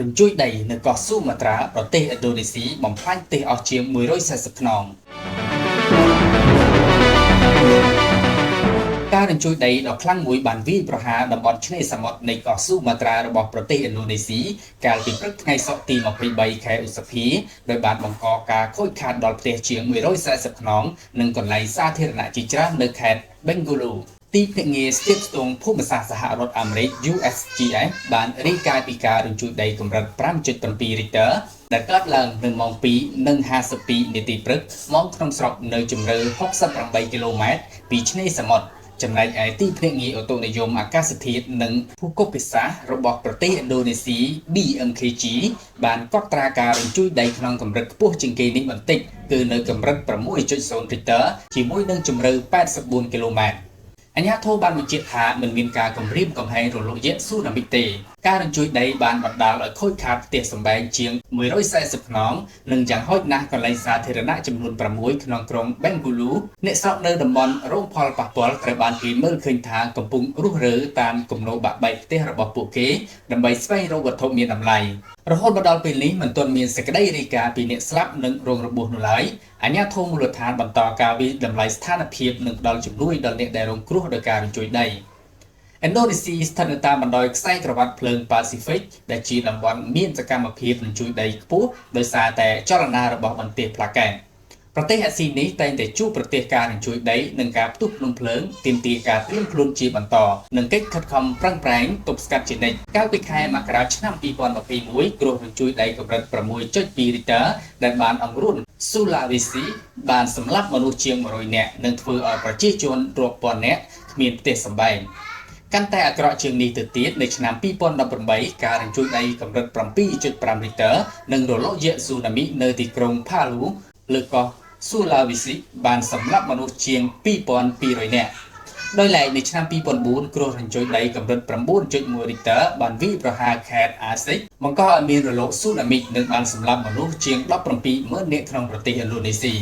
ញ្ជួយដីនៅកោះស៊ូម៉ាត្រាប្រទេសឥណ្ឌូនេស៊ីបំផ្លាញផ្ទះអស់ជាង140ខ្នងការរញ្ជួយដីដ៏ខ្លាំងមួយបានវាយប្រហារតំបន់ឆ្នេរសមុទ្រនៃកោះស៊ូម៉ាត្រារបស់ប្រទេសឥណ្ឌូនេស៊ីកាលពីព្រឹកថ្ងៃសុក្រទី23ខែឧសភាដោយបានបង្កការខូចខាតដល់ផ្ទះជាង140ខ្នងនិងកន្លែងសាធារណៈជាច្រើននៅខេត្តបេងហ្គូលូទីភ្នាក់ងារស្ទាបស្ទង់ភូមិសាស្ត្រសហរដ្ឋអាមេរិក USGS បានរាយការណ៍ពីការរញ្ជួយដីកម្រិត 5.7 រីកទ័រដែលកើតឡើងនៅម៉ោង 2:52 នាទីព្រឹកម៉ោងក្នុងស្រុកនៅជម្រៅ68គីឡូម៉ែត្រពីឆ្នេរសមុទ្រចំណែកឯទីភ្នាក់ងារអូតូនិយមអាកាសធាតុនិងភូកុម្ពសាស្ត្ររបស់ប្រទេសឥណ្ឌូនេស៊ី BMKG បានកត់ត្រាការរញ្ជួយដីក្នុងកម្រិតខ្ពស់ជាងគេនេះបន្តិចគឺនៅកម្រិត 6.0 រីកទ័រជាមួយនឹងជម្រៅ84គីឡូម៉ែត្រអាជ្ញាធរបានបញ្ជាក់ថាមិនមានការគំរាមកំហែងរលកយក្សស៊ូណាមិទេការរញ្ជួយដីបានបណ្ដាលឲ្យខូចខាតផ្ទះសម្បែងជាង140ខ្នងនិងយ៉ាងហោចណាស់កន្លែងសាធារណៈចំនួន6ក្នុងក្រុងបេងហ្គូលូអ្នកស្រុកនៅតំបន់រងផលប៉ះពាល់ត្រូវបានគេមើលឃើញថាកំពុងរុះរើតាមគំនរបាក់បែកផ្ទះរបស់ពួកគេដើម្បីស្វែងរកវត្ថុមានតម្លៃរហូតមកដល់ពេលនេះមិនទាន់មានសេចក្តីរាយការណ៍ពីអ្នកស្លាប់និងរងរបួសនោះឡើយអាជ្ញាធរមូលដ្ឋានបន្តការវិតម្លៃស្ថានភាពនិងផ្ដល់ជំនួយដល់អ្នកដែលរងគ្រោះដោយការរញ្ជួយដីឥណ្ឌូនេស៊ីស្ថិតនៅតាមបណ្ដោយខ្សែក្រវ៉ាត់ភ្លើងប៉ាស៊ីហ្វិកដែលជាតំបន់មានសកម្មភាពរញ្ជួយដីខ្ពស់ដោយសារតែចលនារបស់បន្ទះផ្លាកែតប្រទេសអាស៊ីនេះតែងតែជួបប្រទះការរញ្ជួយដីនិងការផ្ទុះភ្នំភ្លើងទាមទារការត្រៀមខ្លួនជាបន្តនិងកិច្ចខិតខំប្រឹងប្រែងទប់ស្កាត់ជានិច្ចកាលពីខែមករាឆ្នាំ2021គ្រោះរញ្ជួយដីកម្រិត 6.2 រីកទ័រដែលបានអង្រួនស៊ូឡាវីស៊ីបានសម្លាប់មនុស្សជាង100នាក់និងធ្វើឲ្យប្រជាជនរាប់ពាន់នាក់គ្មានផ្ទះសម្បែងកាន់តែអាក្រក់ជាងនេះទៅទៀតនៅឆ្នាំ2018ការរញ្ជួយដីកម្រិត 7.5 រីកទ័រនិងរលកយក្សស៊ូណាមិនៅទីក្រុងផាលូលើកោះស៊ូឡាវីស៊ីបានសម្លាប់មនុស្សជាង2200នាក់ដោយឡែកនៅឆ្នាំ2004គ្រោះរញ្ជួយដីកម្រិត 9.1 រីកទ័របានវាយប្រហារខេត្តអាស៊ីកបង្កឲ្យមានរលកស៊ូណាមិនិងបានសម្លាប់មនុស្សជាង 170000 នាក់ក្នុងប្រទេសឥណ្ឌូនេស៊ី